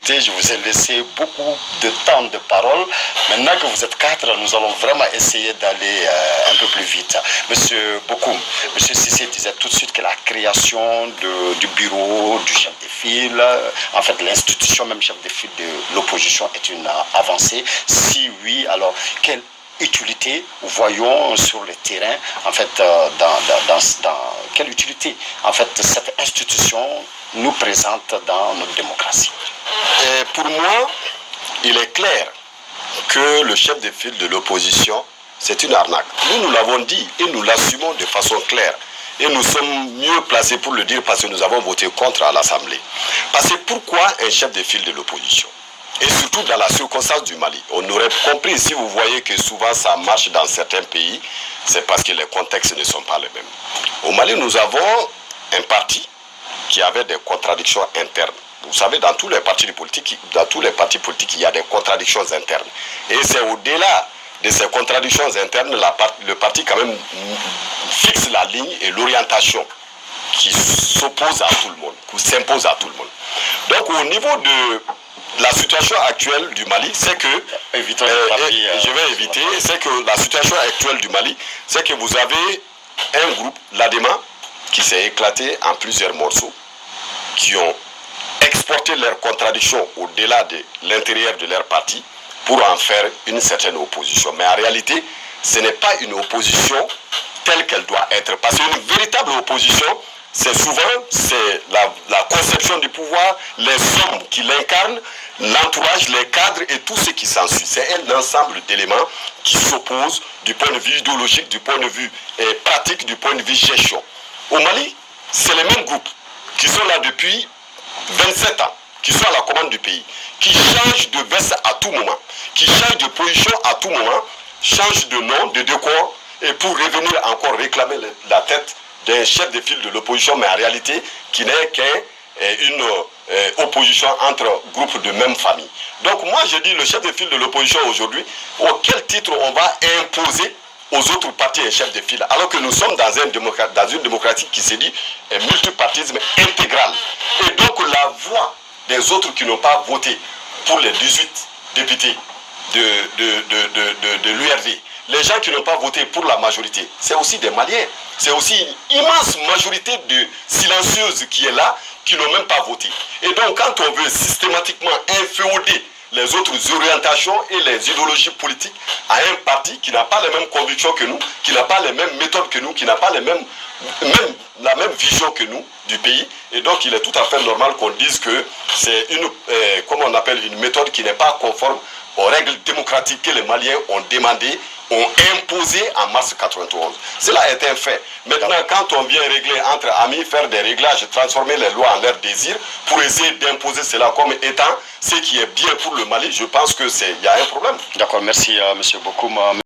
Je vous ai laissé beaucoup de temps de parole. Maintenant que vous êtes 4, nous allons vraiment essayer d'aller un peu plus vite. Monsieur Bokoum, Monsieur Cissé disait tout de suite que la création du bureau, du chef de file, en fait l'institution même chef de file de l'opposition est une avancée. Si oui, alors quelle utilité voyons sur le terrain, en fait, quelle utilité en fait cette institution nous présente dans notre démocratie? Et pour moi, il est clair que le chef de file de l'opposition, c'est une arnaque. Nous l'avons dit et nous l'assumons de façon claire. Et nous sommes mieux placés pour le dire parce que nous avons voté contre à l'Assemblée. Parce que pourquoi un chef de file de l'opposition? Et surtout dans la circonstance du Mali. On aurait compris, si vous voyez que souvent ça marche dans certains pays, c'est parce que les contextes ne sont pas les mêmes. Au Mali, nous avons un parti qui avait des contradictions internes. Vous savez, dans tous les partis politiques, il y a des contradictions internes. Et c'est au-delà de ces contradictions internes, le parti quand même fixe la ligne et l'orientation qui s'oppose à tout le monde, qui s'impose à tout le monde. Donc au niveau de la situation actuelle du Mali, c'est que, je vais éviter, c'est que la situation actuelle du Mali, c'est que vous avez un groupe, l'ADEMA, qui s'est éclaté en plusieurs morceaux, qui ont exporté leurs contradictions au-delà de l'intérieur de leur parti pour en faire une certaine opposition. Mais en réalité, ce n'est pas une opposition telle qu'elle doit être. Parce qu'une véritable opposition, c'est souvent la conception du pouvoir, les hommes qui l'incarnent, l'entourage, les cadres et tout ce qui s'ensuit. C'est un ensemble d'éléments qui s'opposent du point de vue idéologique, du point de vue pratique, du point de vue gestion. Au Mali, c'est les mêmes groupes qui sont là depuis 27 ans, qui sont à la commande du pays, qui changent de veste à tout moment, qui changent de position à tout moment, changent de nom, de décor, et pour revenir encore réclamer la tête d'un chef de file de l'opposition, mais en réalité, qui n'est qu'une opposition entre groupes de même famille. Donc moi, je dis, le chef de file de l'opposition aujourd'hui, auquel titre on va imposer aux autres partis et chefs de file, alors que nous sommes dans une démocratie qui se dit multipartisme intégral. Et donc la voix des autres qui n'ont pas voté pour les 18 députés de l'URD, les gens qui n'ont pas voté pour la majorité, c'est aussi des Maliens. C'est aussi une immense majorité de silencieuses qui est là, qui n'ont même pas voté. Et donc quand on veut systématiquement inféoder les autres orientations et les idéologies politiques à un parti qui n'a pas les mêmes convictions que nous, qui n'a pas les mêmes méthodes que nous, qui n'a pas la même vision que nous du pays. Et donc il est tout à fait normal qu'on dise que c'est une méthode qui n'est pas conforme aux règles démocratiques que les Maliens ont demandées, ont imposées en mars 91. Cela est un fait. Maintenant, quand on vient régler entre amis, faire des réglages, transformer les lois en leur désir, pour essayer d'imposer cela comme étant ce qui est bien pour le Mali, je pense qu'il y a un problème. D'accord, merci M. Bokoum.